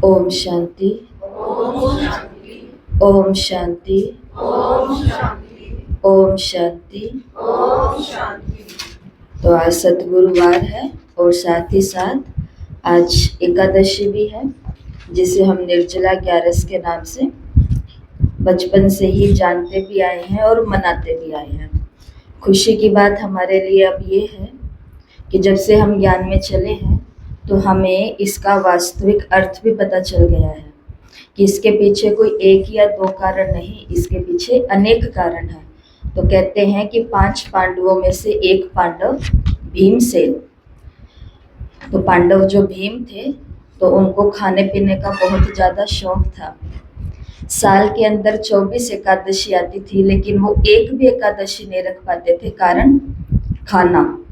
ओम शांति। ओम शांति। ओम शांति। तो आज सद्गुरुवार है और साथ ही साथ आज एकादशी भी है, जिसे हम निर्जला 11 के नाम से बचपन से ही जानते भी आए हैं और मनाते भी आए हैं। खुशी की बात हमारे लिए अब ये है कि जब से हम ज्ञान में चले हैं तो हमें इसका वास्तविक अर्थ भी पता चल गया है कि इसके पीछे कोई एक या दो कारण नहीं, इसके पीछे अनेक कारण हैं। तो कहते हैं कि 5 पांडवों में से एक पांडव भीमसेन। तो पांडव जो भीम थे तो उनको खाने पीने का बहुत ज़्यादा शौक था। साल के अंदर 24 एकादशी आती थी, लेकिन वो एक भी एकादशी नहीं रख पाते थे, कारण खाना।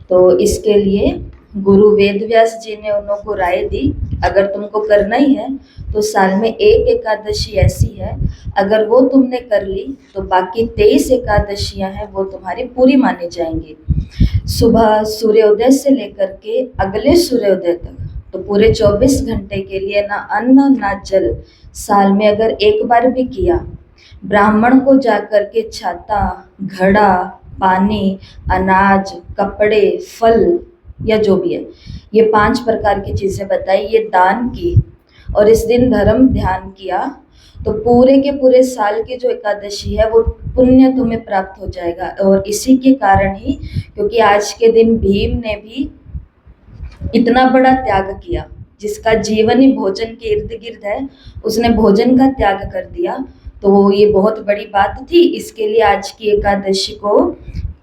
तो इसके लिए गुरु वेद व्यास जी ने उनको राय दी, अगर तुमको करना ही है तो साल में एक एकादशी ऐसी है, अगर वो तुमने कर ली तो बाकी 23 एकादशियां हैं वो तुम्हारी पूरी मानी जाएंगी। सुबह सूर्योदय से लेकर के अगले सूर्योदय तक, तो पूरे 24 घंटे के लिए ना अन्न ना जल, साल में अगर एक बार भी किया, ब्राह्मण को जाकर के छाता, घड़ा, पानी, अनाज, कपड़े, फल या जो भी है, ये 5 प्रकार की चीज़ें बताई, ये दान की और इस दिन धर्म ध्यान किया, तो पूरे के पूरे साल की जो एकादशी है वो पुण्य तुम्हें प्राप्त हो जाएगा। और इसी के कारण ही, क्योंकि आज के दिन भीम ने भी इतना बड़ा त्याग किया, जिसका जीवन ही भोजन के इर्द गिर्द है, उसने भोजन का त्याग कर दिया, तो ये बहुत बड़ी बात थी। इसके लिए आज की एकादशी को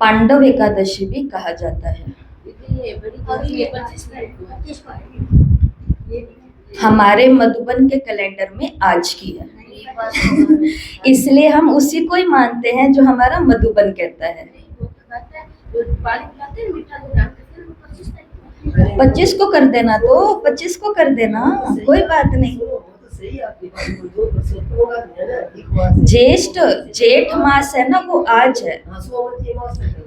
पांडव एकादशी भी कहा जाता है। हमारे मधुबन के कैलेंडर में आज की है, इसलिए हम उसी को ही मानते हैं जो हमारा मधुबन कहता है। 25 को कर देना, तो 25 को कर देना, कोई बात नहीं। जेठ मास है ना, वो आज है,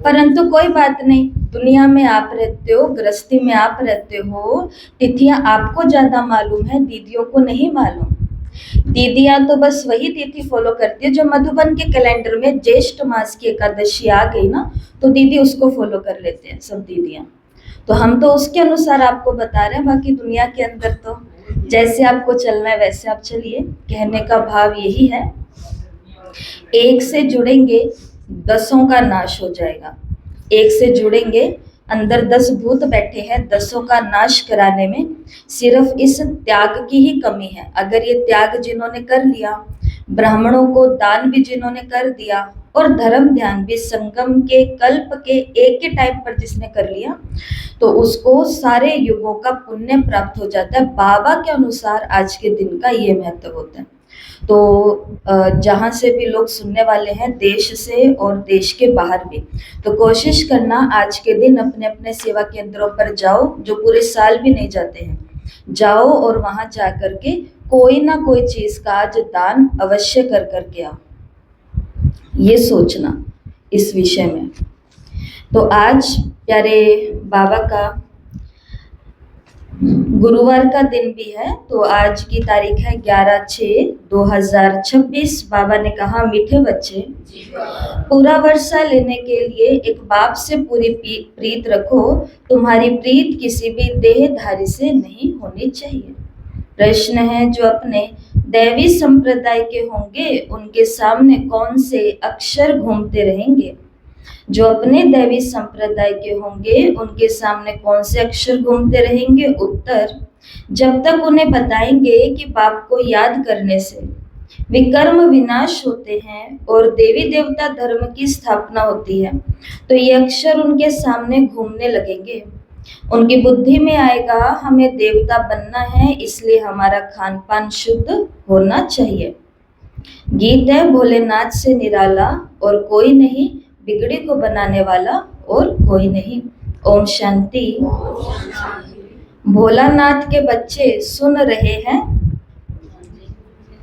परंतु कोई बात नहीं। दुनिया में आप रहते हो, गृहस्थी में आप रहते हो, तिथियां आपको ज्यादा मालूम है, दीदियों को नहीं मालूम। दीदियां तो बस वही तिथि फॉलो करती है जो मधुबन के कैलेंडर में ज्येष्ठ मास की एकादशी आ गई ना, तो दीदी उसको फॉलो कर लेते हैं सब दीदियां। तो हम तो उसके अनुसार आपको बता रहे हैं, बाकी दुनिया के अंदर तो जैसे आपको चलना है वैसे आप चलिए। कहने का भाव यही है, एक से जुड़ेंगे 10 का नाश हो जाएगा। एक से जुड़ेंगे, अंदर 10 भूत बैठे हैं, 10 का नाश कराने में सिर्फ इस त्याग की ही कमी है। अगर ये त्याग जिन्होंने कर लिया, ब्राह्मणों को दान भी जिन्होंने कर दिया और धर्म ध्यान भी संगम के कल्प के एक ही टाइम पर जिसने कर लिया, तो उसको सारे युगों का पुण्य प्राप्त हो जाता है। बाबा के अनुसार आज के दिन का ये महत्व होता है। तो जहाँ से भी लोग सुनने वाले हैं, देश से और देश के बाहर भी, तो कोशिश करना आज के दिन अपने अपने सेवा केंद्रों पर जाओ, जो पूरे साल भी नहीं जाते हैं, जाओ और वहाँ जा कर के कोई ना कोई चीज का आज दान अवश्य कर करके आओ। ये सोचना इस विषय में। तो आज प्यारे बाबा का गुरुवार का दिन भी है, तो आज की तारीख है 11/6/2026। बाबा ने कहा, मीठे बच्चे, पूरा वर्षा लेने के लिए एक बाप से पूरी प्रीत रखो। तुम्हारी प्रीत किसी भी देहधारी से नहीं होनी चाहिए। प्रश्न है, जो अपने दैवी संप्रदाय के होंगे उनके सामने कौन से अक्षर घूमते रहेंगे? जो अपने दैवी संप्रदाय के होंगे उनके सामने कौन से अक्षर घूमते रहेंगे? उत्तर, जब तक उन्हें बताएंगे कि बाप को याद करने से विकर्म विनाश होते हैं और देवी देवता धर्म की स्थापना होती है, तो ये अक्षर उनके सामने घूमने लगेंगे। उनकी बुद्धि में आएगा, हमें देवता बनना है, इसलिए हमारा खान पान शुद्ध होना चाहिए। गीत है, भोलेनाथ से निराला और कोई नहीं, बिगड़ी को बनाने वाला और कोई नहीं। ओम शांति। भोलानाथ के बच्चे सुन रहे हैं,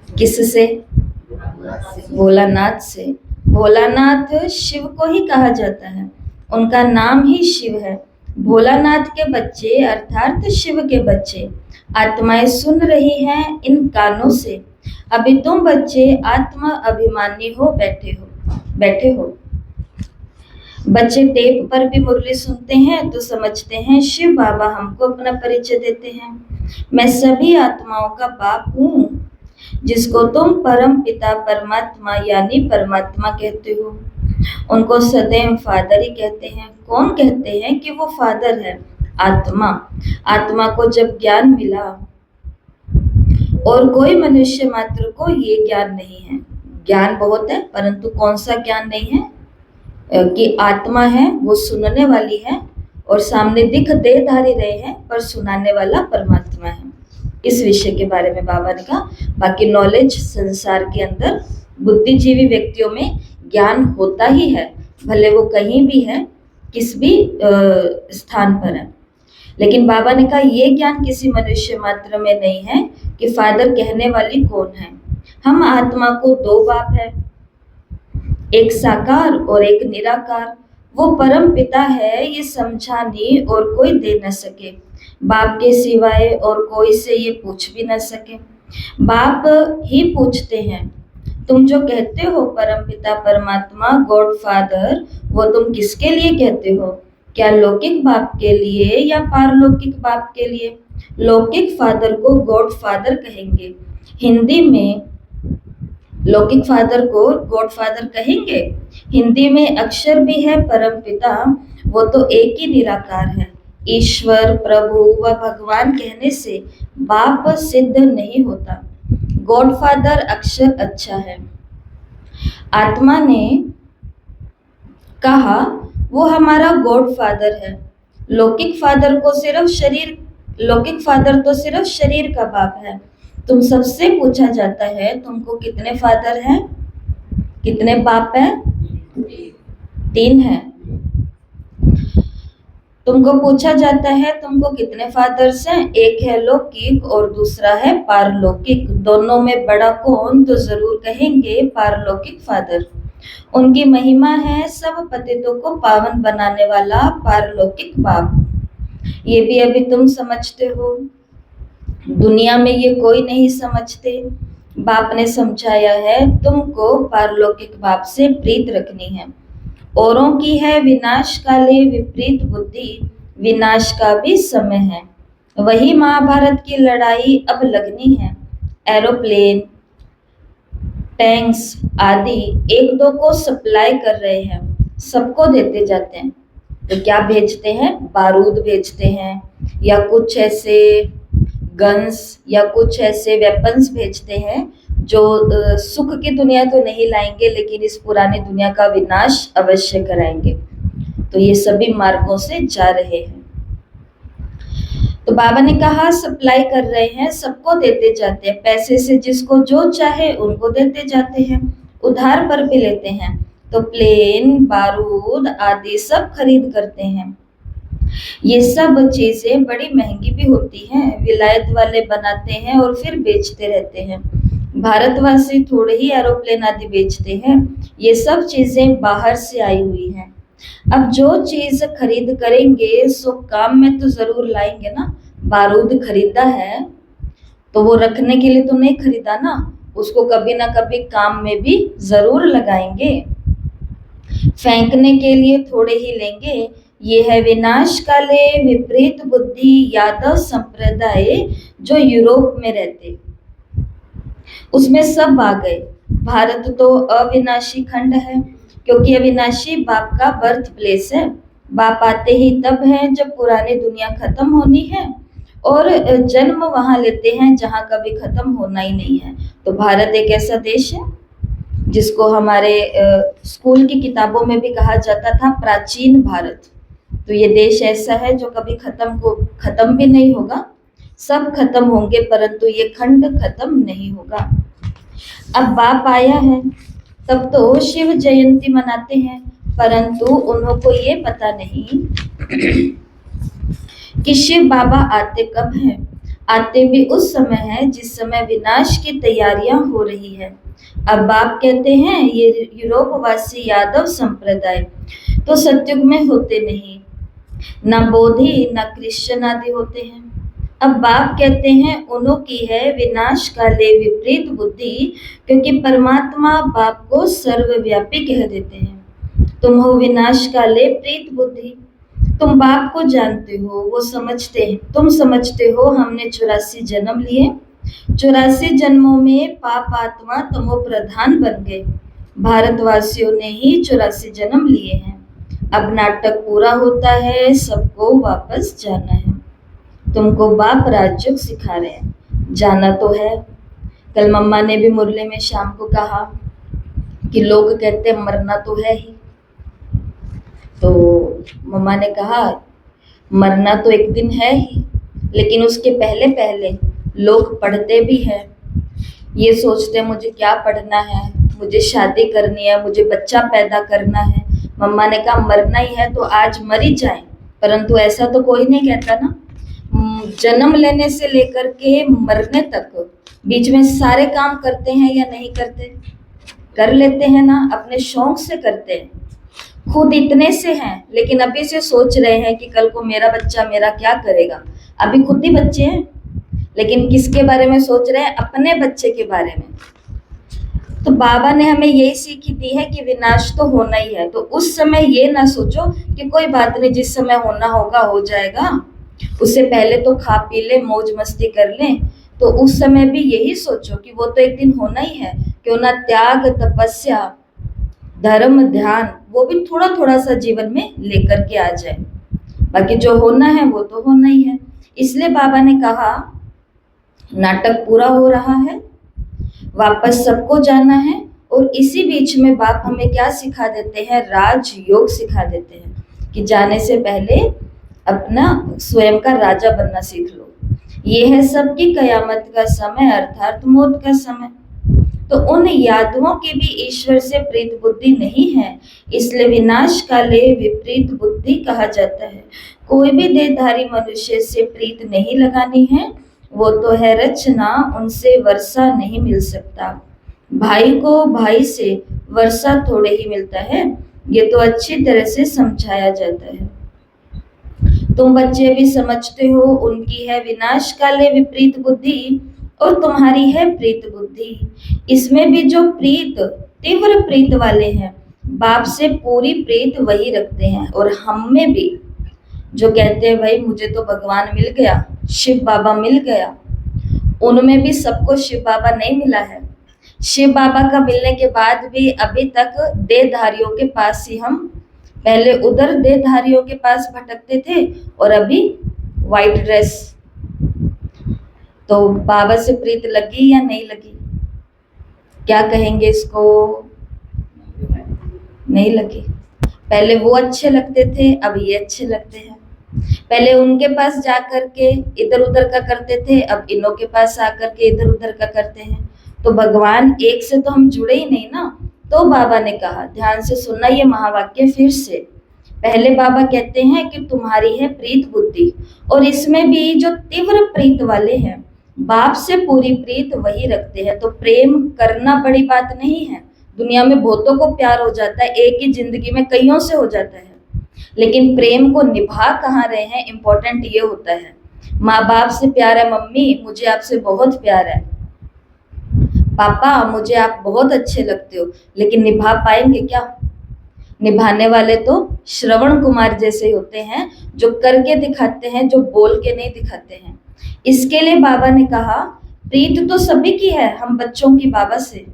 किससे? भोलानाथ से। भोलानाथ शिव को ही कहा जाता है, उनका नाम ही शिव है। भोलानाथ के बच्चे अर्थात शिव के बच्चे आत्माएं सुन रही हैं इन कानों से। अभी तुम बच्चे आत्मा अभिमानी हो बैठे हो। बच्चे टेप पर भी मुरली सुनते हैं तो समझते हैं शिव बाबा हमको अपना परिचय देते हैं। मैं सभी आत्माओं का बाप हूँ, जिसको तुम परम पिता परमात्मा यानी परमात्मा कहते हो। उनको सदैव फादर ही कहते हैं। कौन कहते हैं कि वो फादर है? आत्मा। आत्मा को जब ज्ञान मिला, और कोई मनुष्य मात्र को ये ज्ञान नहीं है। ज्ञान बहुत है, परंतु कौन सा ज्ञान नहीं है? कि आत्मा है वो सुनने वाली है, और सामने दिख देहधारी रहे हैं पर सुनाने वाला परमात्मा है। इस विषय के बारे में बाबा ने कहा। बाकी नॉलेज संसार के अंदर बुद्धिजीवी व्यक्तियों में ज्ञान होता ही है, भले वो कहीं भी है, किस भी स्थान पर है। लेकिन बाबा ने कहा ये ज्ञान किसी मनुष्य मात्र में नहीं है कि फादर कहने वाली कौन है। हम आत्मा को दो बाप है, एक साकार और एक निराकार। वो परम पिता है, ये समझाने और कोई दे न सके। बाप के सिवाय और कोई से ये पूछ भी न सके। बाप ही पूछते हैं, तुम जो कहते हो परम पिता परमात्मा गॉड फादर, वो तुम किसके लिए कहते हो? क्या लौकिक बाप के लिए या पारलौकिक बाप के लिए? लौकिक फादर को गॉड फादर कहेंगे, हिंदी में लौकिक फादर को गॉड फादर कहेंगे। हिंदी में अक्षर भी है परम पिता, वो तो एक ही निराकार है। ईश्वर प्रभु व भगवान कहने से बाप सिद्ध नहीं होता। गॉड फादर अक्षर अच्छा है। आत्मा ने कहा वो हमारा गॉड फादर है। लौकिक फादर तो सिर्फ शरीर का बाप है। तुम सबसे पूछा जाता है तुमको कितने फादर हैं, कितने बाप हैं? 3 हैं। तुमको पूछा जाता है तुमको कितने फादर्स हैं? एक है लौकिक और दूसरा है पारलौकिक। दोनों में बड़ा कौन? तो जरूर कहेंगे पारलौकिक फादर। उनकी महिमा है सब पतितों को पावन बनाने वाला पारलौकिक बाप। ये भी अभी तुम समझते हो, दुनिया में ये कोई नहीं समझते। बाप ने समझाया है तुमको पारलौकिक बाप से प्रीत रखनी है। औरों की है विनाश काले विपरीत बुद्धि, विनाश का भी समय है। वही महाभारत की लड़ाई अब लगनी है। एरोप्लेन टैंक्स आदि एक दो को सप्लाई कर रहे हैं, सबको देते जाते हैं। तो क्या भेजते हैं? बारूद भेजते हैं, या कुछ ऐसे गन्स या कुछ ऐसे वेपन्स भेजते हैं जो सुख की दुनिया तो नहीं लाएंगे, लेकिन इस पुरानी दुनिया का विनाश अवश्य कराएंगे। तो ये सभी मार्गों से जा रहे हैं। तो बाबा ने कहा सप्लाई कर रहे हैं, सबको देते जाते हैं। पैसे से जिसको जो चाहे उनको देते जाते हैं, उधार पर भी लेते हैं। तो प्लेन बारूद आदि सब खरीद करते हैं। ये सब चीजें बड़ी महंगी भी होती हैं। विलायत वाले बनाते हैं और फिर बेचते रहते हैं। भारतवासी थोड़े ही एरोप्लेन आदि बेचते हैं। ये सब चीजें बाहर से आई हुई हैं। अब जो चीज खरीद करेंगे सो काम में तो जरूर लाएंगे ना। बारूद खरीदा है तो वो रखने के लिए तो नहीं खरीदा ना, उसको कभी ना कभी काम में भी जरूर लगाएंगे। फेंकने के लिए थोड़े ही लेंगे। ये है विनाश काले विपरीत बुद्धि यादव संप्रदाय जो यूरोप में रहते, उसमें सब आ गए। भारत तो अविनाशी खंड है, क्योंकि अविनाशी बाप का बर्थ प्लेस है। बाप आते ही तब है जब पुरानी दुनिया खत्म होनी है, और जन्म वहां लेते हैं जहां कभी खत्म होना ही नहीं है। तो भारत एक ऐसा देश है जिसको हमारे स्कूल की किताबों में भी कहा जाता था प्राचीन भारत। तो ये देश ऐसा है जो कभी खत्म भी नहीं होगा। सब खत्म होंगे परंतु ये खंड खत्म नहीं होगा। अब बाप आया है तब तो शिव जयंती मनाते हैं, परंतु उन्हों को ये पता नहीं कि शिव बाबा आते कब हैं। आते भी उस समय है जिस समय विनाश की तैयारियां हो रही है। अब बाप कहते हैं ये यूरोपवासी यादव संप्रदाय तो सतयुग में होते नहीं, ना बोधि ना क्रिश्चियन आदि होते हैं। अब बाप कहते हैं उन्हों की है विनाश काले विपरीत बुद्धि, क्योंकि परमात्मा बाप को सर्वव्यापी कह देते हैं। तुम हो विनाश काले प्रीत बुद्धि, तुम बाप को जानते हो, वो समझते हैं, तुम समझते हो हमने 84 जन्म लिए, 84 जन्मों में पाप आत्मा तमो प्रधान बन गए। भारतवासियों ने ही 84 जन्म लिए हैं। अब नाटक पूरा होता है, सबको वापस जाना है। तुमको बाप राजयोग सिखा रहे हैं, जाना तो है। कल मम्मा ने भी मुरली में शाम को कहा कि लोग कहते हैं मरना तो है ही, तो मम्मा ने कहा मरना तो एक दिन है ही, लेकिन उसके पहले पहले लोग पढ़ते भी हैं। ये सोचते हैं मुझे क्या पढ़ना है, मुझे शादी करनी है, मुझे बच्चा पैदा करना है। मम्मा ने कहा मरना ही है तो आज मर ही जाए, परंतु ऐसा तो कोई नहीं कहता ना। जन्म लेने से लेकर के मरने तक बीच में सारे काम करते हैं या नहीं करते? कर लेते हैं ना, अपने शौक से करते हैं। खुद इतने से हैं, लेकिन अभी से सोच रहे हैं कि कल को मेरा बच्चा मेरा क्या करेगा। अभी खुद ही बच्चे हैं, लेकिन किसके बारे में सोच रहे हैं? अपने बच्चे के बारे में। तो बाबा ने हमें यही सीख दी है कि विनाश तो होना ही है, तो उस समय ये ना सोचो कि कोई बात नहीं, जिस समय होना होगा हो जाएगा, उससे पहले तो खा पी ले, मौज मस्ती कर ले। तो उस समय भी यही सोचो कि वो तो एक दिन होना ही है। क्यों ना त्याग, तपस्या, धर्म, ध्यान वो भी थोड़ा थोड़ा सा जीवन में लेकर के आ जाए। बाकी जो होना है वो तो होना ही है। इसलिए बाबा ने कहा नाटक पूरा हो रहा है, वापस सबको जाना है। और इसी बीच में बाप हमें क्या सिखा देते हैं? राजयोग सिखा देते हैं कि जाने से पहले अपना स्वयं का राजा बनना सीख लो। ये है सबकी कयामत का समय, अर्थात मौत का समय। तो उन यादवों की भी ईश्वर से प्रीत बुद्धि नहीं है, इसलिए विनाश काले विपरीत बुद्धि कहा जाता है। कोई भी देहधारी मनुष्य से प्रीत नहीं लगानी है, वो तो है रचना, उनसे वर्षा नहीं मिल सकता। भाई को भाई से वर्षा थोड़े ही मिलता है, ये तो अच्छी तरह से समझाया जाता है। तुम बच्चे भी समझते हो उनकी है विनाश काले विपरीत बुद्धि और तुम्हारी है प्रीत बुद्धि। इसमें भी जो प्रीत, तीव्र प्रीत वाले हैं, बाप से पूरी प्रीत वही रखते हैं। और हम में भी जो कहते हैं भाई मुझे तो भगवान मिल गया, शिव बाबा मिल गया, उनमें भी सबको शिव बाबा नहीं मिला है। शिव बाबा का मिलने के बाद भी अभी तक देहधारियों के पास ही हम, पहले उधर देहधारियों के पास भटकते थे और अभी वाइट ड्रेस। तो बाबा से प्रीत लगी या नहीं लगी? क्या कहेंगे इसको? नहीं लगी। पहले वो अच्छे लगते थे, अब ये अच्छे लगते हैं। पहले उनके पास जाकर के इधर उधर का करते थे, अब इनों के पास आकर के इधर उधर का करते हैं। तो भगवान एक से तो हम जुड़े ही नहीं ना। तो बाबा ने कहा, ध्यान से सुनना ये महावाक्य फिर से। पहले बाबा कहते हैं कि तुम्हारी है प्रीत बुद्धि, और इसमें भी जो तीव्र प्रीत वाले हैं, बाप से पूरी प्रीत वही रखते हैं। तो प्रेम करना बड़ी बात नहीं है। दुनिया में बहुतों को प्यार हो जाता है, एक ही जिंदगी में कईयों से हो जाता है, लेकिन प्रेम को निभा कहाँ रहे हैं, इंपॉर्टेंट ये होता है। माँ बाप से प्यार है, मम्मी मुझे आपसे बहुत प्यार है, पापा मुझे आप बहुत अच्छे लगते हो, लेकिन निभा पाएंगे क्या? निभाने वाले तो श्रवण कुमार जैसे ही होते हैं, जो करके दिखाते हैं, जो बोल के नहीं दिखाते हैं। इसके लिए बाबा ने कहा प्रीत तो सभी की है, हम बच्चों की बाबा से,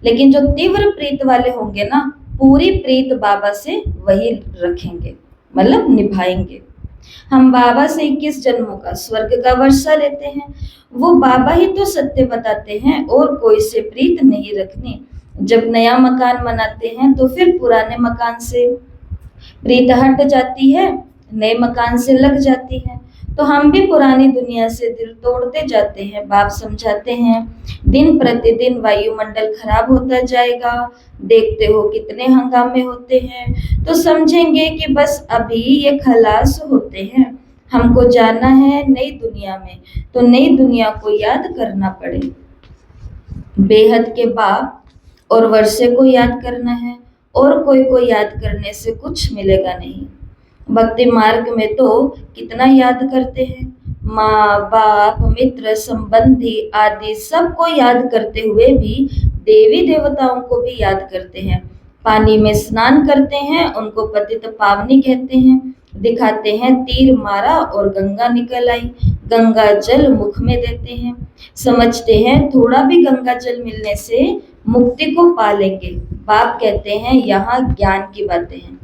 लेकिन जो तीव्र प्रीत वाले होंगे ना, पूरी प्रीत बाबा से वही रखेंगे, मतलब निभाएंगे। हम बाबा से 21 जन्मों का स्वर्ग का वर्षा लेते हैं, वो बाबा ही तो सत्य बताते हैं, और कोई से प्रीत नहीं रखनी। जब नया मकान बनाते हैं तो फिर पुराने मकान से प्रीत हट जाती है, नए मकान से लग जाती है। तो हम भी पुरानी दुनिया से दिल तोड़ते जाते हैं। बाप समझाते हैं दिन प्रतिदिन वायुमंडल खराब होता जाएगा, देखते हो कितने हंगामे होते हैं, तो समझेंगे कि बस अभी ये खलास होते हैं। हमको जाना है नई दुनिया में, तो नई दुनिया को याद करना पड़े। बेहद के बाप और वर्षे को याद करना है, और कोई को याद करने से कुछ मिलेगा नहीं। भक्ति मार्ग में तो कितना याद करते हैं, माँ बाप मित्र संबंधी आदि सबको याद करते हुए भी देवी देवताओं को भी याद करते हैं। पानी में स्नान करते हैं, उनको पतित पावनी कहते हैं। दिखाते हैं तीर मारा और गंगा निकल आई, गंगा जल मुख में देते हैं। समझते हैं थोड़ा भी गंगा जल मिलने से मुक्ति को पा लेंगे। बाप कहते हैं यहाँ ज्ञान की बातें हैं।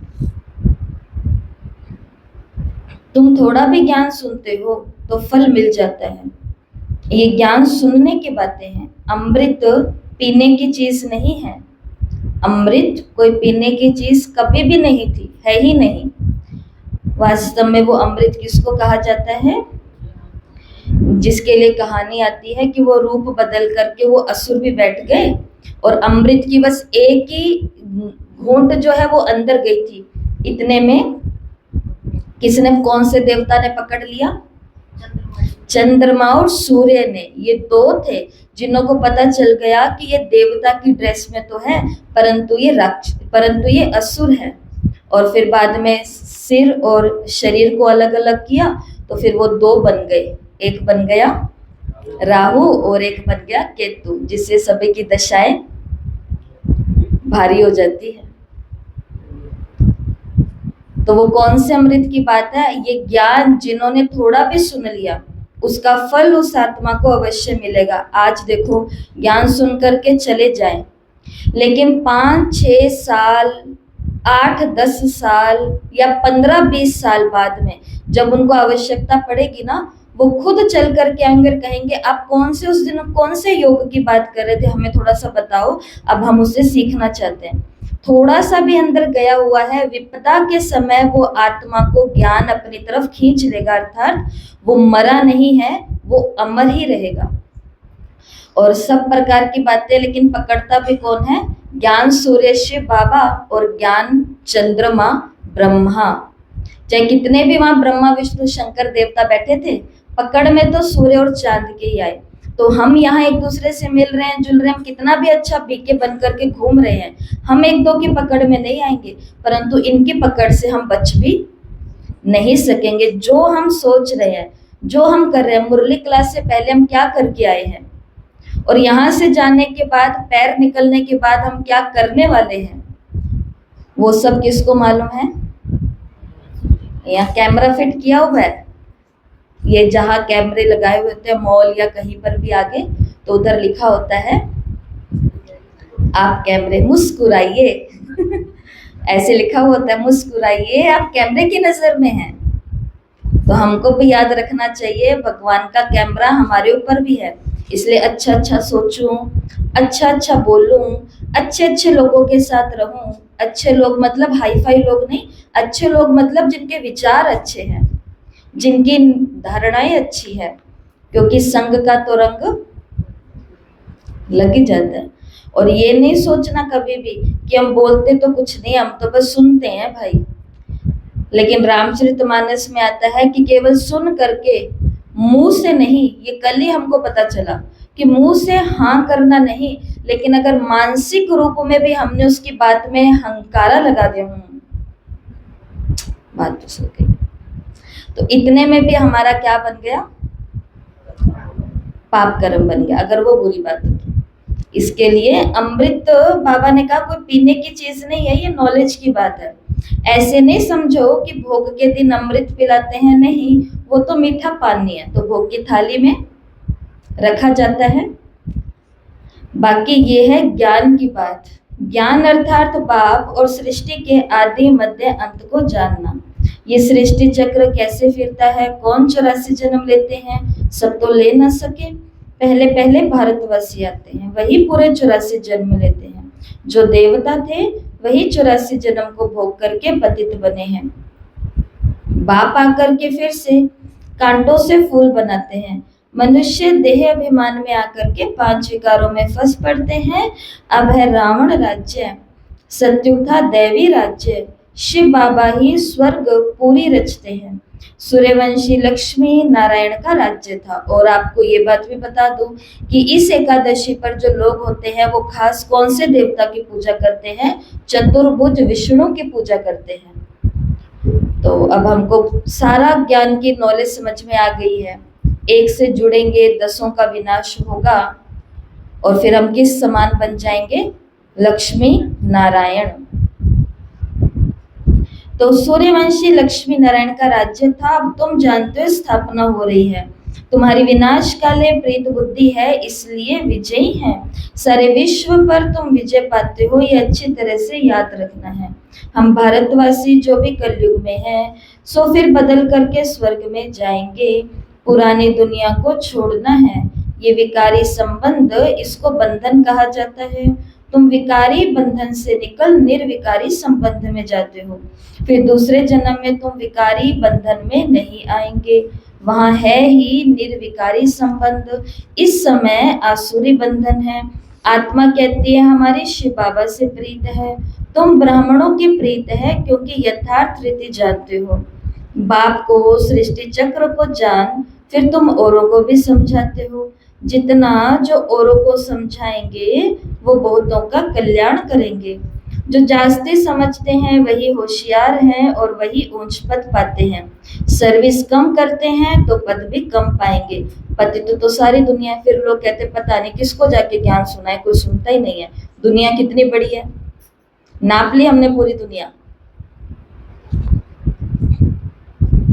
तुम थोड़ा भी ज्ञान सुनते हो तो फल मिल जाता है। ये ज्ञान सुनने की बातें हैं, अमृत पीने की चीज नहीं है। अमृत कोई पीने की चीज कभी भी नहीं थी, है ही नहीं। वास्तव में वो अमृत किसको कहा जाता है? जिसके लिए कहानी आती है कि वो रूप बदल करके वो असुर भी बैठ गए और अमृत की बस एक ही घूंट जो है वो अंदर गई थी। इतने में किसने, कौन से देवता ने पकड़ लिया? चंद्रमा और सूर्य ने। ये दो थे जिन्हों को पता चल गया कि ये देवता की ड्रेस में तो है, परंतु ये असुर है। और फिर बाद में सिर और शरीर को अलग अलग किया तो फिर वो दो बन गए। एक बन गया राहु और एक बन गया केतु, जिससे सभी की दशाएं भारी हो जाती है। तो वो कौन से अमृत की बात है? ये ज्ञान जिन्होंने थोड़ा भी सुन लिया उसका फल उस आत्मा को अवश्य मिलेगा। आज देखो ज्ञान सुन करके चले जाएं, लेकिन 5-6 साल 8-10 साल या 15-20 साल बाद में जब उनको आवश्यकता पड़ेगी ना, वो खुद चल करके आएंगे और कहेंगे आप उस दिन कौन से योग की बात कर रहे थे, हमें थोड़ा सा बताओ, अब हम उससे सीखना चाहते हैं। थोड़ा सा भी अंदर गया हुआ है, विपदा के समय वो आत्मा को ज्ञान अपनी तरफ खींच लेगा, अर्थात वो मरा नहीं है, वो अमर ही रहेगा। और सब प्रकार की बातें, लेकिन पकड़ता भी कौन है? ज्ञान सूर्य शिव बाबा और ज्ञान चंद्रमा ब्रह्मा। चाहे कितने भी वहां ब्रह्मा विष्णु शंकर देवता बैठे थे, पकड़ में तो सूर्य और चांद के ही आए। तो हम यहाँ एक दूसरे से मिल रहे हैं, जुल रहे हैं, हम कितना भी अच्छा बीके बन करके घूम रहे हैं, हम एक दो की पकड़ में नहीं आएंगे, परंतु इनकी पकड़ से हम बच भी नहीं सकेंगे। जो हम सोच रहे हैं, जो हम कर रहे हैं, मुरली क्लास से पहले हम क्या करके आए हैं और यहाँ से जाने के बाद, पैर निकलने के बाद हम क्या करने वाले हैं, वो सब किसको मालूम है? यहाँ कैमरा फिट किया हुआ है, ये जहाँ कैमरे लगाए हुए होते हैं मॉल या कहीं पर भी आगे, तो उधर लिखा होता है आप कैमरे मुस्कुराइए ऐसे लिखा हुआ होता है, मुस्कुराइए, आप कैमरे की नजर में हैं। तो हमको भी याद रखना चाहिए भगवान का कैमरा हमारे ऊपर भी है, इसलिए अच्छा अच्छा सोचूं, अच्छा अच्छा बोलूं, अच्छे अच्छे लोगों के साथ रहूं। अच्छे लोग मतलब हाई फाई लोग नहीं, अच्छे लोग मतलब जिनके विचार अच्छे हैं, जिनकी धारणाएं अच्छी है, क्योंकि संग का तो रंग लग ही जाता है। और ये नहीं सोचना कभी भी कि हम बोलते तो कुछ नहीं, हम तो बस सुनते हैं भाई। लेकिन रामचरितमानस में आता है कि केवल सुन करके, मुंह से नहीं, ये कल ही हमको पता चला कि मुंह से हाँ करना नहीं, लेकिन अगर मानसिक रूप में भी हमने उसकी बात में हंकारा लगा दिया, बात तो सो गई, तो इतने में भी हमारा क्या बन गया? पाप कर्म बन गया, अगर वो बुरी बात होगी। इसके लिए अमृत बाबा ने कहा कोई पीने की चीज नहीं है, ये नॉलेज की बात है। ऐसे नहीं समझो कि भोग के दिन अमृत पिलाते हैं, नहीं, वो तो मीठा पानी है, तो भोग की थाली में रखा जाता है। बाकी ये है ज्ञान की बात। ज्ञान अर्थात बाप और सृष्टि के आदि मध्य अंत को जानना। ये सृष्टि चक्र कैसे फिरता है, कौन 84 जन्म लेते हैं, सब तो ले ना सके, पहले पहले भारतवासी आते हैं, वही पूरे 84 जन्म लेते हैं। जो देवता थे वही 84 जन्म को भोग करके पतित बने हैं। बाप आकर के फिर से कांटों से फूल बनाते हैं। मनुष्य देह अभिमान में आकर के 5 विकारों में फंस पड़ते हैं। अब है रावण राज्य, सतयुग था दैवी राज्य, शिव बाबा ही स्वर्ग पूरी रचते हैं। सूर्यवंशी लक्ष्मी नारायण का राज्य था। और आपको ये बात भी बता दूं कि इस एकादशी पर जो लोग होते हैं वो खास कौन से देवता की पूजा करते हैं? चतुर्भुज विष्णु की पूजा करते हैं। तो अब हमको सारा ज्ञान की नॉलेज समझ में आ गई है। एक से जुड़ेंगे, दसों का विनाश होगा, और फिर हम किस समान बन जाएंगे? लक्ष्मी नारायण। तो सूर्यवंशी लक्ष्मी नारायण का राज्य था। अब तुम जानते हो स्थापना हो रही है। तुम्हारी विनाश काले प्रीत बुद्धि है, इसलिए विजयी है। सारे विश्व पर तुम विजय पाते हो, ये अच्छी तरह से याद रखना है। हम भारतवासी जो भी कलयुग में हैं, सो फिर बदल करके स्वर्ग में जाएंगे। पुरानी दुनिया को छोड़ना है। ये विकारी संबंध, इसको बंधन कहा जाता है। तुम विकारी बंधन से निकल निर्विकारी संबंध में जाते हो। फिर दूसरे जन्म में तुम विकारी बंधन में नहीं आएंगे, वहां है ही निर्विकारी संबंध। इस समय आसुरी बंधन है। आत्मा कहती है हमारी शिव बाबा से प्रीत है। तुम ब्राह्मणों की प्रीत है, क्योंकि यथार्थ रीति जानते हो। बाप को, सृष्टि चक्र को जान, फिर तुम औरों को भी समझाते हो। जितना जो औरों को समझाएंगे, वो बहुतों का कल्याण करेंगे। जो जानते समझते हैं वही होशियार हैं, और वही ऊंच पद पाते हैं। सर्विस कम करते हैं तो पद भी कम पाएंगे। पतित तो सारी दुनिया, फिर लोग कहते पता नहीं किसको जाके ज्ञान सुनाए, कोई सुनता ही नहीं है। दुनिया कितनी बड़ी है, नाप ली हमने पूरी दुनिया।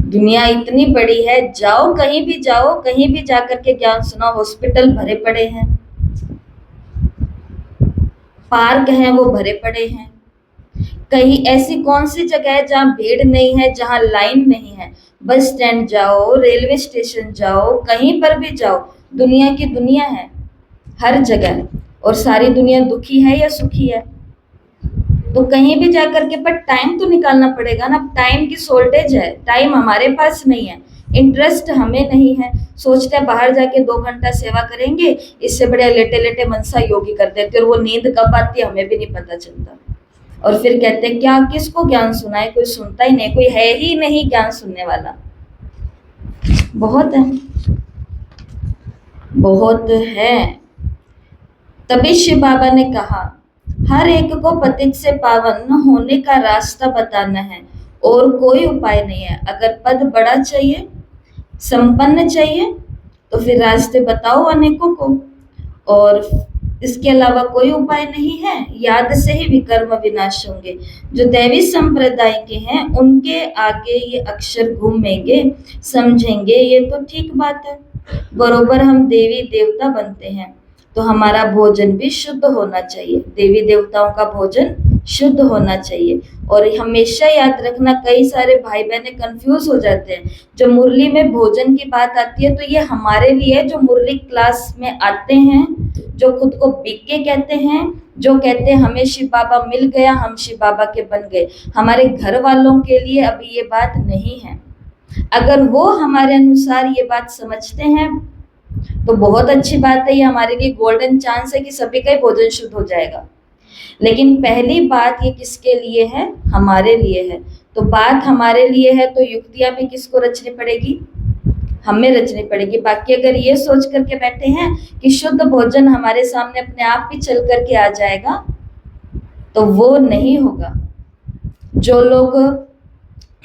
दुनिया इतनी बड़ी है, जाओ कहीं भी जाओ, कहीं भी जाकर के ज्ञान सुनाओ, हॉस्पिटल भरे पड़े हैं, पार्क हैं वो भरे पड़े हैं। कहीं ऐसी कौन सी जगह है जहाँ भीड़ नहीं है, जहाँ लाइन नहीं है? बस स्टैंड जाओ, रेलवे स्टेशन जाओ, कहीं पर भी जाओ, दुनिया की दुनिया है हर जगह। और सारी दुनिया दुखी है या सुखी है? तो कहीं भी जाकर के, पर टाइम तो निकालना पड़ेगा ना। टाइम की शॉर्टेज है, टाइम हमारे पास नहीं है, इंटरेस्ट हमें नहीं है। सोचते हैं बाहर जाके 2 घंटा सेवा करेंगे, इससे बढ़िया लेटे लेटे मनसा योगी कर देते, और वो नींद कब आती है हमें भी नहीं पता चलता। और फिर कहते हैं क्या, किसको ज्ञान सुनाए, कोई सुनता ही नहीं, कोई है ही नहीं ज्ञान सुनने वाला। बहुत है, बहुत है। तभी शिव बाबा ने कहा हर एक को पतित से पावन होने का रास्ता बताना है, और कोई उपाय नहीं है। अगर पद बड़ा चाहिए, संपन्न चाहिए, तो फिर रास्ते बताओ अनेकों को, और इसके अलावा कोई उपाय नहीं है। याद से ही विकर्म विनाश होंगे। जो दैवी संप्रदाय के हैं, उनके आगे ये अक्षर घूमेंगे, समझेंगे ये तो ठीक बात है। बरोबर हम देवी देवता बनते हैं, तो हमारा भोजन भी शुद्ध होना चाहिए। देवी देवताओं का भोजन शुद्ध होना चाहिए। और हमेशा याद रखना, कई सारे भाई बहने कंफ्यूज हो जाते हैं। जो मुरली में भोजन की बात आती है, तो ये हमारे लिए जो मुरली क्लास में आते हैं, जो खुद को बिके कहते हैं, जो कहते हैं हमें शिव बाबा मिल गया, हम शिव बाबा के बन गए, हमारे घर वालों के लिए अभी ये बात नहीं है। अगर वो हमारे अनुसार ये बात समझते हैं तो बहुत अच्छी बात है, ये हमारे लिए गोल्डन चांस है कि सभी का ही भोजन शुद्ध हो जाएगा। लेकिन पहली बात ये किसके लिए है? हमारे लिए है। तो बात हमारे लिए है, तो युक्तियां भी किसको रचनी पड़ेगी? हमें रचनी पड़ेगी। बाकी अगर ये सोच करके बैठे हैं कि शुद्ध भोजन हमारे सामने अपने आप ही चल करके आ जाएगा, तो वो नहीं होगा। जो लोग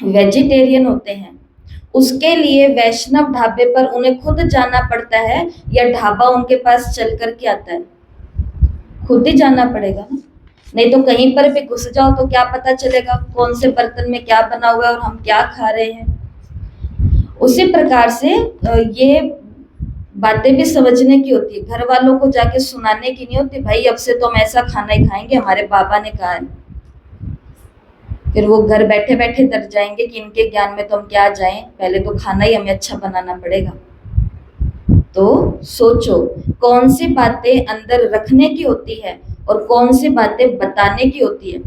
वेजिटेरियन होते हैं, उसके लिए वैष्णव ढाबे पर उन्हें खुद जाना पड़ता है, या ढाबा उनके पास चल करके आता है? खुद ही जाना पड़ेगा ना। नहीं तो कहीं पर भी घुस जाओ तो क्या पता चलेगा कौन से बर्तन में क्या बना हुआ है और हम क्या खा रहे हैं। उसी प्रकार से ये बातें भी समझने की होती है, घर वालों को जाके सुनाने की नहीं होती। भाई अब से तो हम ऐसा खाना ही खाएंगे, हमारे बाबा ने कहा है। फिर वो घर बैठे बैठे डर जाएंगे कि इनके ज्ञान में तो हम क्या जाएं, पहले तो खाना ही हमें अच्छा बनाना पड़ेगा। तो सोचो कौन सी बातें अंदर रखने की होती है और कौन सी बातें बताने की होती है।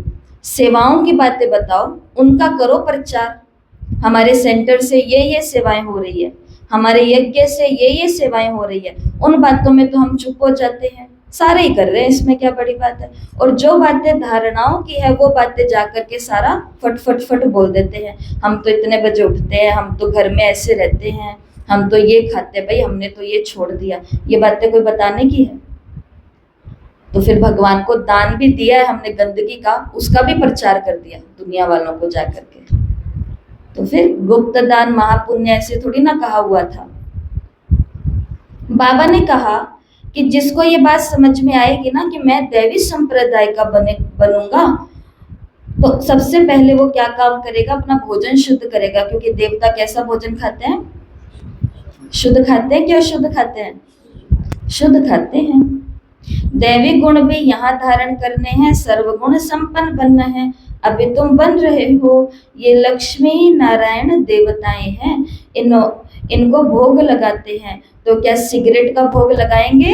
सेवाओं की बातें बताओ, उनका करो प्रचार। हमारे सेंटर से ये सेवाएं हो रही है, हमारे यज्ञ से ये सेवाएं हो रही है, उन बातों में तो हम चुप हो जाते हैं। सारे ही कर रहे हैं, इसमें क्या बड़ी बात है। और जो बातें धारणाओं की है, वो बातें जाकर के सारा फट फट फट बोल देते हैं। हम तो इतने बजे उठते हैं, हम तो घर में ऐसे रहते हैं, हम तो ये खाते, भाई हमने तो ये छोड़ दिया। ये बातें कोई बताने की है? तो फिर भगवान को दान भी दिया है हमने गंदगी का, उसका भी प्रचार कर दिया दुनिया वालों को जाकर के। तो फिर गुप्त दान महापुण्य ऐसे थोड़ी ना कहा हुआ था। बाबा ने कहा कि जिसको ये बात समझ में आएगी ना कि मैं दैवी संप्रदाय का बनूंगा, तो सबसे पहले वो क्या काम करेगा, अपना भोजन शुद्ध करेगा, क्योंकि देवता कैसा भोजन खाते हैं, शुद्ध खाते हैं कि अशुद्ध खाते हैं, शुद्ध खाते हैं। दैवी गुण भी यहाँ धारण करने हैं, सर्वगुण संपन्न बनना है। अभी तुम बन रहे हो, ये लक्ष्मी नारायण देवताएं हैं, इनको भोग लगाते हैं। तो क्या सिगरेट का भोग लगाएंगे?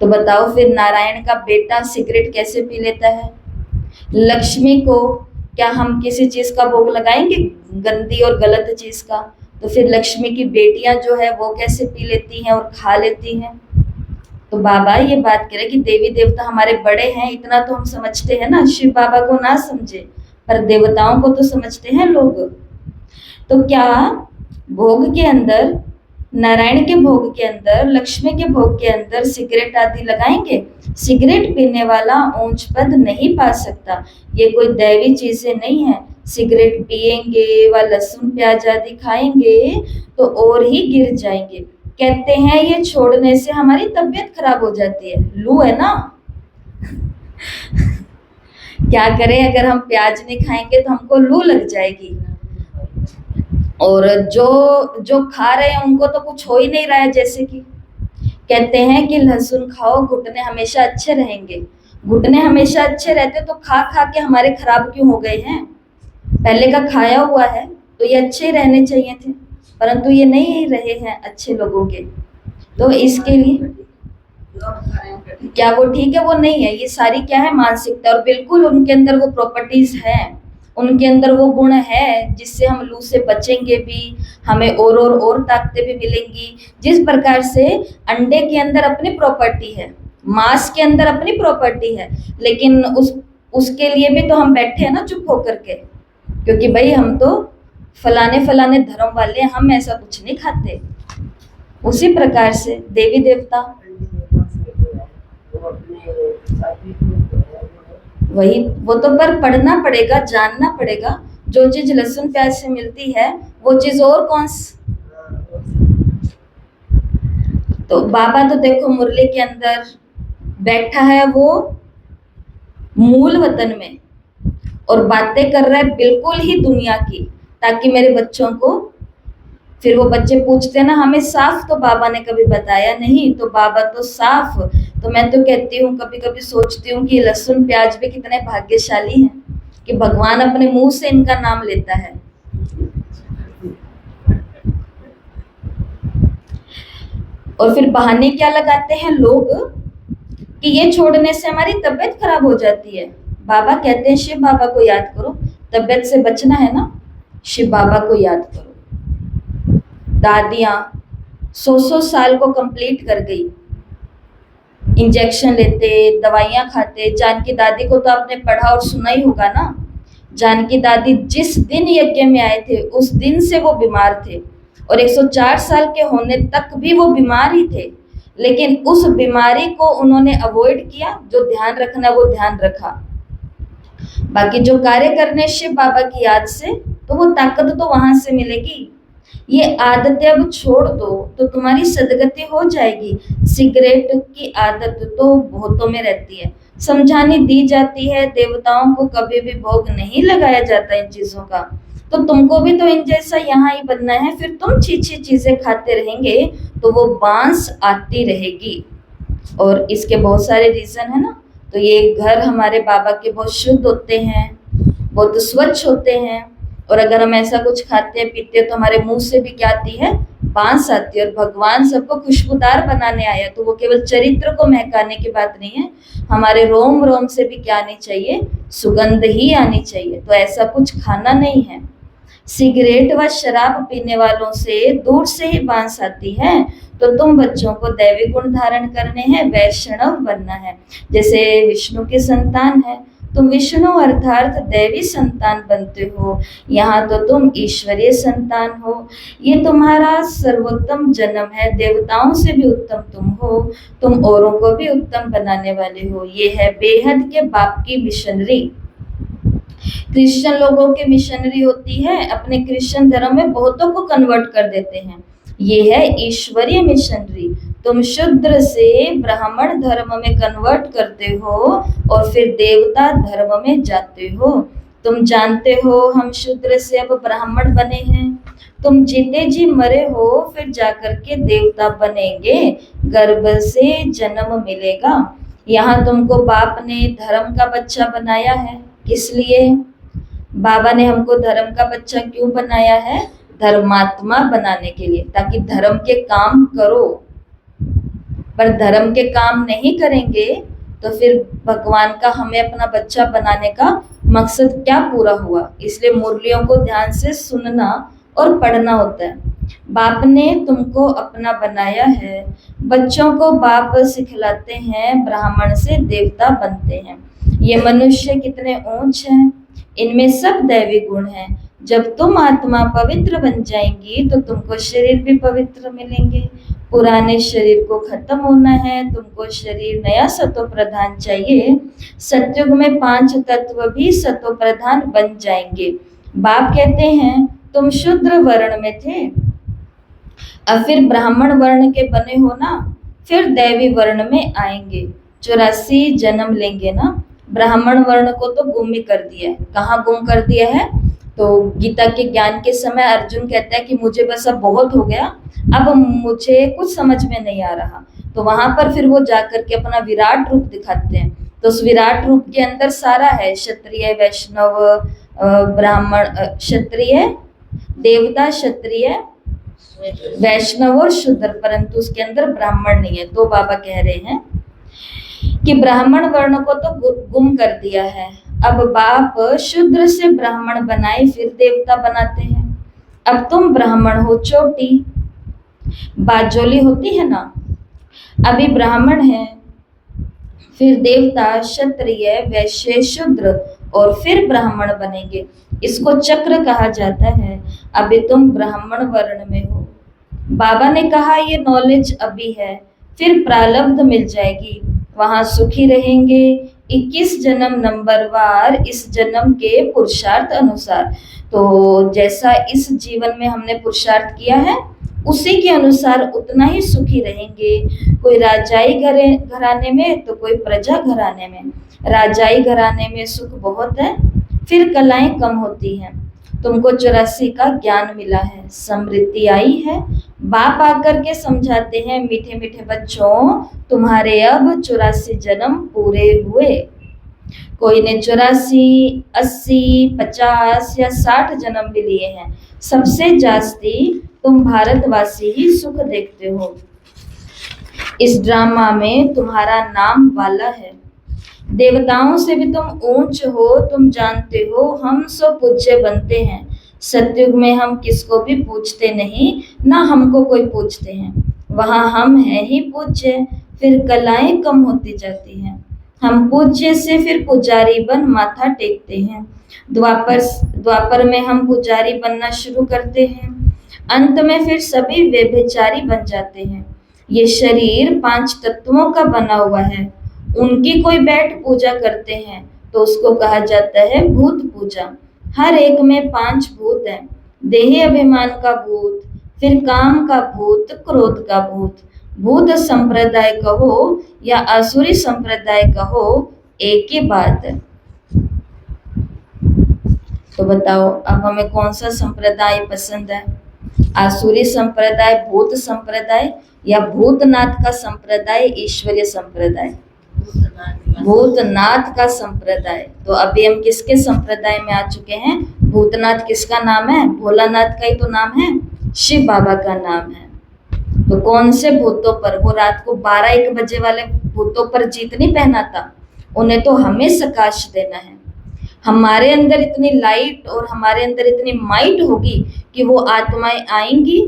तो बताओ फिर नारायण का बेटा सिगरेट कैसे पी लेता है? लक्ष्मी को क्या हम किसी चीज का भोग लगाएंगे, गंदी और गलत चीज का? तो फिर लक्ष्मी की बेटियां जो है वो कैसे पी लेती हैं और खा लेती हैं? तो बाबा ये बात कह रहे कि देवी देवता हमारे बड़े हैं, इतना तो हम समझते हैं ना, शिव बाबा को ना समझे पर देवताओं को तो समझते हैं लोग। तो क्या भोग के अंदर, नारायण के भोग के अंदर, लक्ष्मी के भोग के अंदर सिगरेट आदि लगाएंगे? सिगरेट पीने वाला ऊंच पद नहीं पा सकता, ये कोई दैवी चीजें नहीं है। सिगरेट पिएंगे व लहसुन प्याज आदि खाएंगे तो और ही गिर जाएंगे। कहते हैं ये छोड़ने से हमारी तबीयत खराब हो जाती है, लू है ना। क्या करें, अगर हम प्याज नहीं खाएंगे तो हमको लू लग जाएगी, और जो जो खा रहे हैं उनको तो कुछ हो ही नहीं रहा है। जैसे कि कहते हैं कि लहसुन खाओ, घुटने हमेशा अच्छे रहेंगे। घुटने हमेशा अच्छे रहते तो खा खा के हमारे खराब क्यों हो गए हैं? पहले का खाया हुआ है तो ये अच्छे रहने चाहिए थे, परंतु ये नहीं रहे हैं अच्छे लोगों के। तो इसके लिए क्या वो ठीक है? वो नहीं है। ये सारी क्या है, मानसिकता। और बिल्कुल उनके अंदर वो प्रॉपर्टीज है, उनके अंदर वो गुण है जिससे हम लू से बचेंगे भी, हमें और ताकतें भी मिलेंगी। जिस प्रकार से अंडे के अंदर अपनी प्रॉपर्टी है, मांस के अंदर अपनी प्रॉपर्टी है, लेकिन उसके लिए भी तो हम बैठे हैं ना चुप होकर के, क्योंकि भाई हम तो फलाने फलाने धर्म वाले, हम ऐसा कुछ नहीं खाते। उसी प्रकार से देवी देवता वही, वो तो पर पढ़ना पड़ेगा, जानना पड़ेगा। जो चीज लहसुन प्याज से मिलती है वो चीज और कौन सी? तो बाबा तो देखो मुरली के अंदर बैठा है वो मूल वतन में, और बातें कर रहा है बिल्कुल ही दुनिया की, ताकि मेरे बच्चों को, फिर वो बच्चे पूछते हैं ना हमें साफ तो बाबा ने कभी बताया नहीं, तो बाबा तो साफ। तो मैं तो कहती हूँ, कभी कभी सोचती हूँ कि लहसुन प्याज भी कितने भाग्यशाली हैं कि भगवान अपने मुंह से इनका नाम लेता है। और फिर बहाने क्या लगाते हैं लोग कि ये छोड़ने से हमारी तबीयत खराब हो जाती है। बाबा कहते हैं शिव बाबा को याद करो, तबीयत से बचना है ना, शिव बाबा को याद करो। दादियां 100 साल को कंप्लीट कर गई, इंजेक्शन लेते, दवाइयां खाते। जानकी दादी को तो आपने पढ़ा और सुना ही होगा ना। जानकी दादी जिस दिन यज्ञ में आए थे उस दिन से वो बीमार थे, और 104 साल के होने तक भी वो बीमार ही थे, लेकिन उस बीमारी को उन्होंने अवॉइड किया। जो ध्यान रखना वो ध्यान रखा, बाकी जो कार्य करने शिव बाबा की याद से, तो वो ताकत तो वहां से मिलेगी। ये आदतें अब छोड़ दो तो तुम्हारी सदगति हो जाएगी। सिगरेट की आदत तो बहुतों में रहती है, समझानी दी जाती है, देवताओं को कभी भी भोग नहीं लगाया जाता इन चीजों का। तो तुमको भी तो इन जैसा यहाँ ही बनना है। फिर तुम छी चीजें खाते रहेंगे तो वो बांस आती रहेगी। और इसके बहुत सारे रीजन है ना। तो ये घर हमारे बाबा के बहुत शुद्ध होते हैं, बहुत स्वच्छ होते हैं, और अगर हम ऐसा कुछ खाते हैं पीते हैं तो हमारे मुंह से भी क्या आती है, बांस आती है। और भगवान सबको खुशबूदार बनाने आया, तो वो केवल चरित्र को महकाने की बात नहीं है, हमारे रोम रोम से भी क्या आनी चाहिए, सुगंध ही आनी चाहिए। तो ऐसा कुछ खाना नहीं है। सिगरेट व शराब पीने वालों से दूर से ही बांस आती है। तो तुम बच्चों को दैवी गुण धारण करने हैं, वैष्णव बनना है। जैसे विष्णु के संतान है, तुम विष्णु अर्थात दैवी संतान बनते हो। यहाँ तो तुम ईश्वरीय संतान हो। ये तुम्हारा सर्वोत्तम जन्म है, देवताओं से भी उत्तम तुम हो, तुम औरों को भी उत्तम बनाने वाले हो। ये है बेहद के बाप की मिशनरी। क्रिश्चियन लोगों की मिशनरी होती है, अपने क्रिश्चियन धर्म में बहुतों को कन्वर्ट कर देते हैं। ये है ईश्वरीय मिशनरी। तुम शूद्र से ब्राह्मण धर्म में कन्वर्ट करते हो और फिर देवता धर्म में जाते हो। तुम जानते हो हम शूद्र से अब ब्राह्मण बने हैं। तुम जीते जी मरे हो, फिर जाकर के देवता बनेंगे, गर्भ से जन्म मिलेगा। यहाँ तुमको बाप ने धर्म का बच्चा बनाया है। किस लिए? बाबा ने हमको धर्म का बच्चा क्यों बनाया है? धर्मात्मा बनाने के लिए, ताकि धर्म के काम करो। पर धर्म के काम नहीं करेंगे तो फिर भगवान का हमें अपना बच्चा बनाने का मकसद क्या पूरा हुआ? इसलिए मुरलियों को ध्यान से सुनना और पढ़ना होता है। बाप ने तुमको अपना बनाया है। बच्चों को बाप सिखलाते हैं, ब्राह्मण से देवता बनते हैं। ये मनुष्य कितने ऊंच हैं, इनमें सब दैवी गुण हैं। जब तुम आत्मा पवित्र बन जाएंगी तो तुमको शरीर भी पवित्र मिलेंगे। पुराने शरीर को खत्म होना है, तुमको शरीर नया सतो प्रधान चाहिए। सतयुग में 5 तत्व भी सतो प्रधान बन जाएंगे। बाप कहते हैं तुम शूद्र वर्ण में थे, अब फिर ब्राह्मण वर्ण के बने हो ना, फिर दैवी वर्ण में आएंगे। 84 जन्म लेंगे ना। ब्राह्मण वर्ण को तो गुम ही कर दिया है। कहाँ गुम कर दिया है? तो गीता के ज्ञान के समय अर्जुन कहता है कि मुझे बस अब बहुत हो गया, अब मुझे कुछ समझ में नहीं आ रहा। तो वहां पर फिर वो जाकर के अपना विराट रूप दिखाते हैं। तो उस विराट रूप के अंदर सारा है, क्षत्रिय, वैष्णव, ब्राह्मण, क्षत्रिय, देवता, क्षत्रिय, वैष्णव और शूद्र, परंतु उसके अंदर ब्राह्मण नहीं है। तो बाबा कह रहे हैं कि ब्राह्मण वर्ण को तो गुम कर दिया है। अब बाप शूद्र से ब्राह्मण बनाए, फिर देवता बनाते हैं। अब तुम ब्राह्मण हो, चोटी बाजोली होती है ना, अभी ब्राह्मण है, फिर देवता, क्षत्रिय, वैश्य, शूद्र और फिर ब्राह्मण बनेंगे। इसको चक्र कहा जाता है। अभी तुम ब्राह्मण वर्ण में हो। बाबा ने कहा ये नॉलेज अभी है, फिर प्रारब्ध मिल जाएगी, वहां सुखी रहेंगे। 21 जन्म नंबरवार, इस जन्म के पुरुषार्थ अनुसार। तो जैसा इस जीवन में हमने पुरुषार्थ किया है उसी के अनुसार उतना ही सुखी रहेंगे। कोई राजाई घराने में तो कोई प्रजा घराने में। राजाई घराने में सुख बहुत है, फिर कलाएं कम होती हैं। तुमको 84 का ज्ञान मिला है, समृद्धि आई है। बाप आकर के समझाते हैं, मीठे मीठे बच्चों तुम्हारे अब 84 जन्म पूरे हुए। कोई ने 84, 80, 50 या 60 जन्म भी लिए हैं। सबसे जास्ती तुम भारतवासी ही सुख देखते हो। इस ड्रामा में तुम्हारा नाम वाला है। देवताओं से भी तुम ऊंच हो। तुम जानते हो हम सो पूज्य बनते हैं। सतयुग में हम किसको भी पूछते नहीं, ना हमको कोई पूछते हैं। वहां हम हैं ही पूज्य, फिर कलाएं कम होती जाती हैं। हम पूज्य से फिर पुजारी बन माथा टेकते हैं। द्वापर में हम पुजारी बनना शुरू करते हैं। अंत में फिर सभी व्यभिचारी बन जाते हैं। ये शरीर 5 तत्वों का बना हुआ है, उनकी कोई बैठ पूजा करते हैं तो उसको कहा जाता है भूत पूजा। हर एक में 5 भूत हैं। देही अभिमान का भूत, फिर काम का भूत, क्रोध का भूत। भूत संप्रदाय कहो या आसुरी संप्रदाय कहो, एक ही बात है। तो बताओ अब हमें कौन सा संप्रदाय पसंद है? आसुरी संप्रदाय, भूत संप्रदाय या भूतनाथ का संप्रदाय, ईश्वरीय संप्रदाय? भूतनाथ का संप्रदाय। तो अभी हम किसके संप्रदाय में आ चुके हैं? भूतनाथ किसका नाम है? भोलानाथ का ही तो नाम है, शिव बाबा का नाम है। तो कौन से भूतों पर? वो रात को 12-1 बजे वाले भूतों पर जीत नहीं पहना था, उन्हें तो हमें सकाश देना है। हमारे अंदर इतनी लाइट और हमारे अंदर इतनी माइट होगी कि वो आत्माएं आएंगी,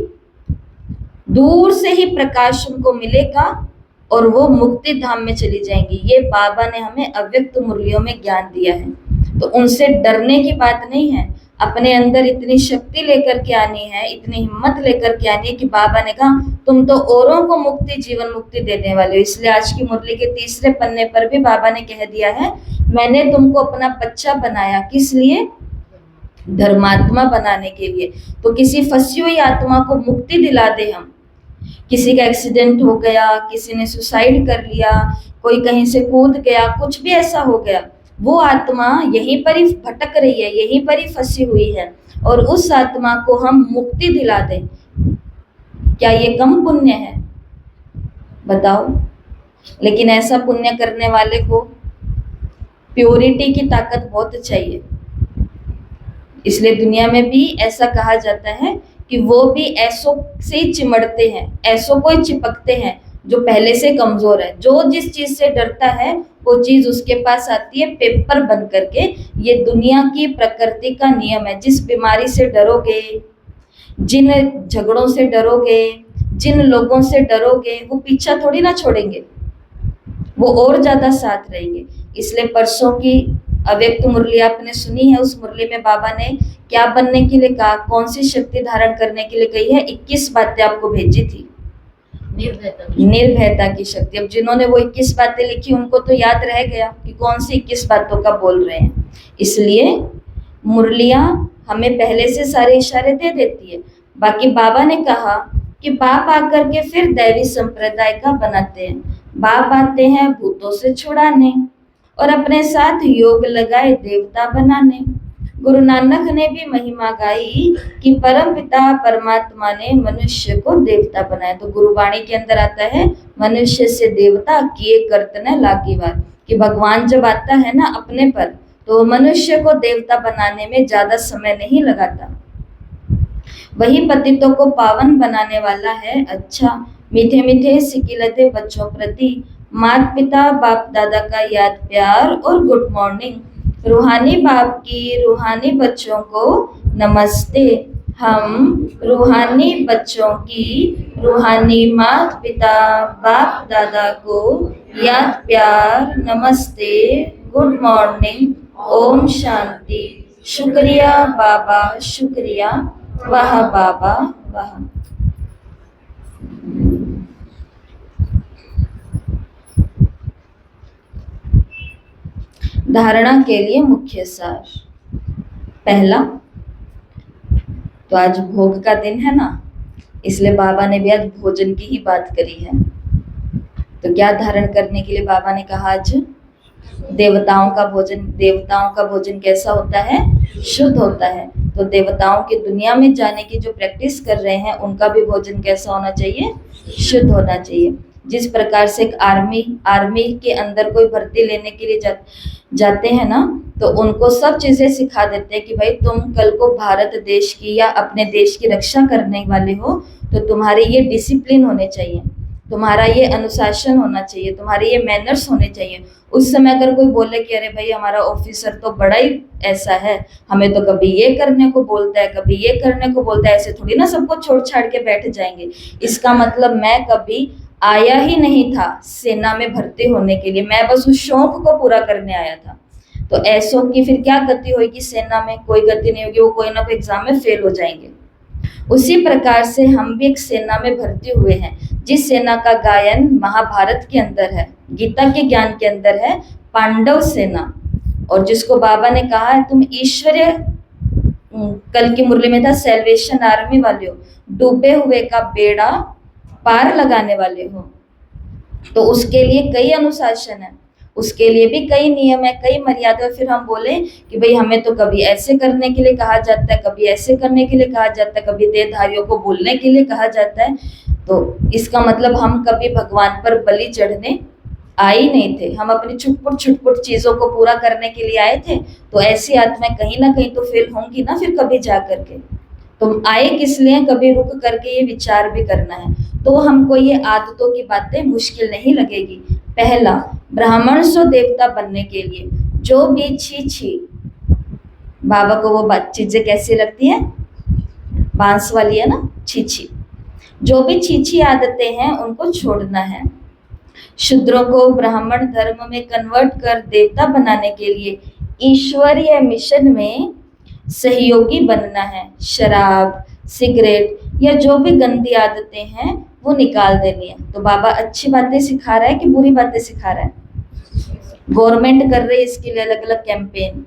दूर से ही प्रकाश उनको मिलेगा और वो मुक्ति धाम में चली जाएंगी। ये बाबा ने हमें अव्यक्त मुरलियों में ज्ञान दिया है। तो उनसे डरने की बात नहीं है। अपने अंदर इतनी शक्ति लेकर के आनी है, इतनी हिम्मत लेकर के आनी है कि बाबा ने कहा तुम तो औरों को मुक्ति, जीवन मुक्ति देने वाले हो। इसलिए आज की मुरली के 3रे पन्ने पर भी बाबा ने कह दिया है, मैंने तुमको अपना बच्चा बनाया। किस लिए? धर्मात्मा बनाने के लिए। तो किसी फंसी हुई आत्मा को मुक्ति दिला दे हम। किसी का एक्सीडेंट हो गया, किसी ने सुसाइड कर लिया, कोई कहीं से कूद गया, कुछ भी ऐसा हो गया, वो आत्मा यहीं पर ही भटक रही है, यहीं पर ही फंसी हुई है, और उस आत्मा को हम मुक्ति दिला दें, क्या ये कम पुण्य है? बताओ। लेकिन ऐसा पुण्य करने वाले को प्योरिटी की ताकत बहुत चाहिए। इसलिए दुनिया में भी ऐसा कहा जाता है कि वो भी ऐसों से चिमड़ते हैं, ऐसों को ही चिपकते हैं जो पहले से कमजोर है। जो जिस चीज से डरता है वो चीज उसके पास आती है पेपर बन करके। ये दुनिया की प्रकृति का नियम है। जिस बीमारी से डरोगे, जिन झगड़ों से डरोगे, जिन लोगों से डरोगे, वो पीछा थोड़ी ना छोड़ेंगे, वो और ज्यादा साथ रहेंगे। इसलिए परसों की अव्यक्त मुरली आपने सुनी है। उस मुरली में बाबा ने क्या बनने के लिए कहा, कौन सी शक्ति धारण करने के लिए कही है? 21 बातें आपको भेजी थी, निर्भयता की शक्ति। अब जिन्होंने वो 21 बातें लिखी उनको तो याद रह गया कि कौन सी 21 बातों का बोल रहे हैं। इसलिए मुरलियां हमें पहले से सारे इशारे दे देती है। बाकी बाबा ने कहा कि बाप आकर के फिर दैवी संप्रदाय का बनाते हैं। बाप आते हैं भूतों से छुड़ाने और अपने साथ योग लगाए देवता बनाने। गुरु नानक ने भी महिमा गाई कि परम पिता परमात्मा ने मनुष्य को देवता बनाया। तो गुरुवाणी के अंदर आता है, मनुष्य से देवता किए करतने लागी बार, कि भगवान जब आता है ना अपने पर, तो मनुष्य को देवता बनाने में ज्यादा समय नहीं लगाता। वही पतितों को पावन बनाने वाला है। अच्छा, मीठे मीठे सिकिलते बच्चों प्रति माता पिता बाप दादा का याद प्यार और गुड मॉर्निंग। रूहानी बाप की रूहानी बच्चों को नमस्ते। हम रूहानी बच्चों की रूहानी माता पिता बाप दादा को याद प्यार नमस्ते, गुड मॉर्निंग, ओम शांति। शुक्रिया बाबा, शुक्रिया, वाह बाबा वाह। धारणा के लिए मुख्य सार। पहला, तो आज भोग का दिन है ना, इसलिए बाबा ने भी आज भोजन की ही बात करी है। तो क्या धारण करने के लिए बाबा ने कहा आज? देवताओं का भोजन। देवताओं का भोजन कैसा होता है? शुद्ध होता है। तो देवताओं की दुनिया में जाने की जो प्रैक्टिस कर रहे हैं उनका भी भोजन कैसा होना चाहिए? शुद्ध होना चाहिए। जिस प्रकार से एक आर्मी के अंदर कोई भर्ती लेने के लिए जाते हैं ना, तो उनको सब चीजें सिखा देते हैं कि भाई तुम कल को भारत देश की या अपने देश की रक्षा करने वाले हो, तो तुम्हारे ये डिसिप्लिन होने चाहिए, तुम्हारा ये अनुशासन होना चाहिए, तुम्हारे ये मैनर्स होने चाहिए। उस समय अगर कोई बोले कि अरे भाई हमारा ऑफिसर तो बड़ा ही ऐसा है, हमें तो कभी ये करने को बोलता है, कभी ये करने को बोलता है, ऐसे थोड़ी ना सबको छोड़ छाड़ के बैठ जाएंगे। इसका मतलब मैं कभी आया ही नहीं था सेना में भर्ती होने के लिए, मैं बस उस शौक को पूरा करने आया था। तो ऐसों की फिर क्या गति होगी? सेना में कोई गति नहीं होगी, वो कोई ना कोई एग्जाम में फेल हो जाएंगे। उसी प्रकार से हम भी एक सेना में भर्ती हुए हैं, जिस सेना का गायन महाभारत के अंदर है, गीता के ज्ञान के अंदर है, पांडव सेना। और जिसको बाबा ने कहा है तुम ईश्वरीय, कल की मुरली में था, सेल्वेशन आर्मी वाले हो, डूबे हुए का बेड़ा पार लगाने वाले हो। तो उसके लिए कई अनुशासन है, उसके लिए भी कई नियम है, कई मर्यादा। फिर हम बोले कि भाई हमें तो कभी ऐसे करने के लिए कहा जाता है, कभी ऐसे करने के लिए कहा जाता है, कभी देहधारियों को बोलने के लिए कहा जाता है। तो इसका मतलब हम कभी भगवान पर बलि चढ़ने आए ही नहीं थे, हम अपनी छुटपुट चीजों को पूरा करने के लिए आए थे। तो ऐसी आत्माएं कहीं ना कहीं तो फेल होंगी ना फिर कभी जा करके। तो आए किस लिए? कभी रुक करके ये विचार भी करना है। तो हमको ये आदतों की बातें मुश्किल नहीं लगेगी। पहला, ब्राह्मण सो देवता बनने के लिए जो भी छी बाबा को वो चीजें कैसी लगती है? बांस वाली है ना, छी। जो भी छी आदतें हैं उनको छोड़ना है। शूद्रों को ब्राह्मण धर्म में कन्वर्ट कर देवता बनाने के लिए ईश्वरीय मिशन में सहयोगी बनना है। शराब, सिगरेट या जो भी गंदी आदतें हैं वो निकाल देनी है। तो बाबा अच्छी बातें सिखा रहा है कि बुरी बातें सिखा रहा है? गवर्नमेंट कर रही है इसके लिए अलग अलग कैंपेन।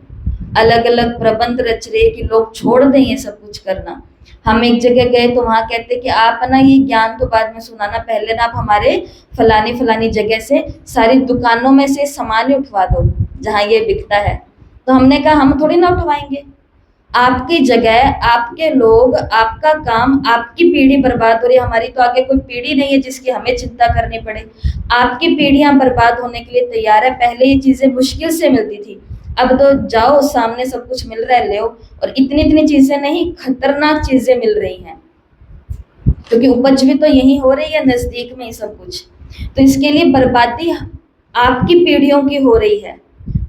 अलग अलग प्रबंध रच रहे कि लोग छोड़ दें ये सब कुछ करना। हम एक जगह गए तो वहां कहते कि आप ना ये ज्ञान तो बाद में सुनाना, पहले ना आप हमारे फलानी फलानी जगह से सारी दुकानों में से सामान ही उठवा दो जहां ये बिकता है। तो हमने कहा हम थोड़ी ना उठवाएंगे, आपकी जगह, आपके लोग, आपका काम, आपकी पीढ़ी बर्बाद हो रही है, हमारी तो आगे कोई पीढ़ी नहीं है जिसकी हमें चिंता करनी पड़े। आपकी पीढ़ियां बर्बाद होने के लिए तैयार है। पहले ये चीजें मुश्किल से मिलती थी, अब तो जाओ सामने सब कुछ मिल रहा है, ले, और इतनी इतनी चीजें नहीं, खतरनाक चीजें मिल रही हैं, क्योंकि उपज भी तो यही हो रही है नजदीक में ही सब कुछ। तो इसके लिए बर्बादी आपकी पीढ़ियों की हो रही है,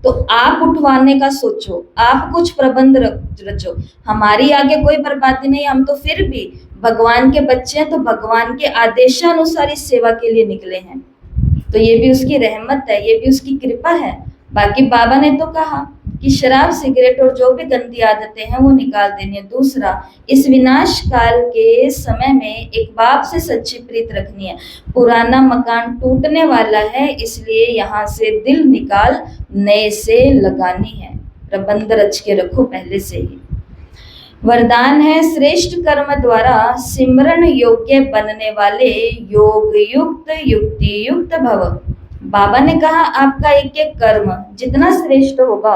तो आप उठवाने का सोचो, आप कुछ प्रबंध रचो। हमारी आगे कोई बर्बादी नहीं, हम तो फिर भी भगवान के बच्चे हैं, तो भगवान के आदेशानुसार इस सेवा के लिए निकले हैं। तो ये भी उसकी रहमत है, ये भी उसकी कृपा है। बाकी बाबा ने तो कहा कि शराब, सिगरेट और जो भी गंदी आदतें हैं वो निकाल देनी है। दूसरा, इस विनाश काल के समय में एक बाप से सच्ची प्रीत रखनी है। पुराना मकान टूटने वाला है, इसलिए यहाँ से दिल निकाल नए से लगानी है। प्रबंध रच के रखो पहले से ही। वरदान है, श्रेष्ठ कर्म द्वारा सिमरण योग्य बनने वाले योग युक्त युक्ति युक्त भव। बाबा ने कहा आपका एक एक कर्म जितना श्रेष्ठ होगा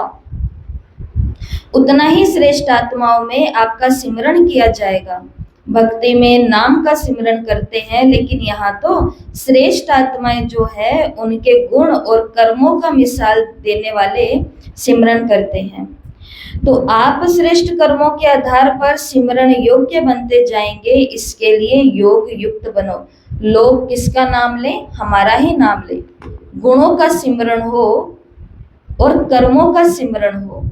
उतना ही श्रेष्ठ आत्माओं में आपका सिमरण किया जाएगा। भक्ति में नाम का सिमरण करते हैं, लेकिन यहाँ तो श्रेष्ठ आत्माएं जो है उनके गुण और कर्मों का मिसाल देने वाले सिमरण करते हैं। तो आप श्रेष्ठ कर्मों के आधार पर सिमरण योग्य बनते जाएंगे। इसके लिए योग युक्त बनो। लोग किसका नाम लें? हमारा ही नाम लें। गुणों का सिमरण हो और कर्मों का सिमरण हो।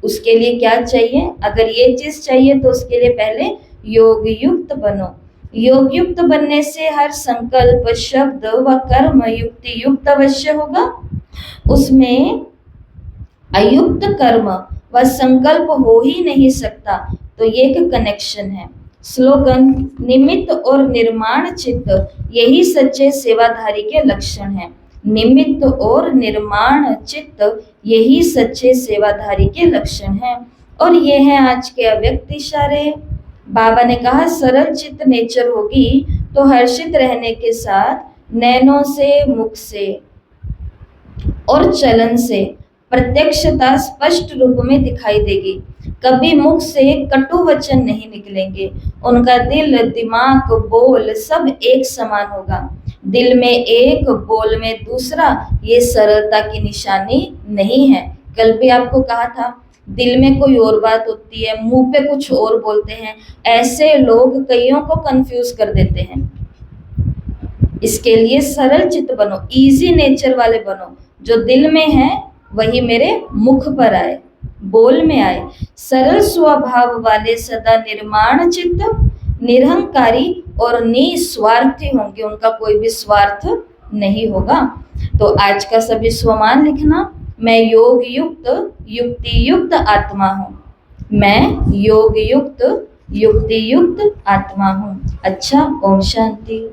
उसके लिए क्या चाहिए? अगर ये चीज चाहिए तो उसके लिए पहले योग युक्त बनो। योग युक्त बनने से हर संकल्प, शब्द व कर्म युक्ति युक्त अवश्य होगा। उसमें अयुक्त कर्म व संकल्प हो ही नहीं सकता। तो ये एक कनेक्शन है। स्लोगन, निमित्त और निर्माण चित्त, यही सच्चे सेवाधारी के लक्षण हैं। निमित्त और निर्माण चित्त, यही सच्चे सेवाधारी के लक्षण हैं। और ये है आज के अव्यक्त इशारे। बाबा ने कहा सरल चित्त नेचर होगी तो हर्षित रहने के साथ नैनों से, मुख से और चलन से प्रत्यक्षता स्पष्ट रूप में दिखाई देगी। कभी मुख से कटु वचन नहीं निकलेंगे। उनका दिल, दिमाग, बोल सब एक समान होगा। दिल में एक, बोल में दूसरा, ये सरलता की निशानी नहीं है। कल भी आपको कहा था, दिल में कोई और बात होती है, मुंह पे कुछ और बोलते हैं। ऐसे लोग कईयों को कंफ्यूज कर देते हैं। इसके लिए सरल चित्त बनो, इजी नेचर वाले बनो। जो दिल में है वही मेरे मुख पर आए, बोल में आए। सरल स्वभाव वाले सदा निर्माण चित्त, निरहंकारी और निस्वार्थी होंगे। उनका कोई भी स्वार्थ नहीं होगा। तो आज का सभी स्वमान लिखना, मैं योग युक्त युक्ति युक्त आत्मा हूँ। मैं योग युक्त युक्ति युक्त आत्मा हूँ। अच्छा, ओम शांति।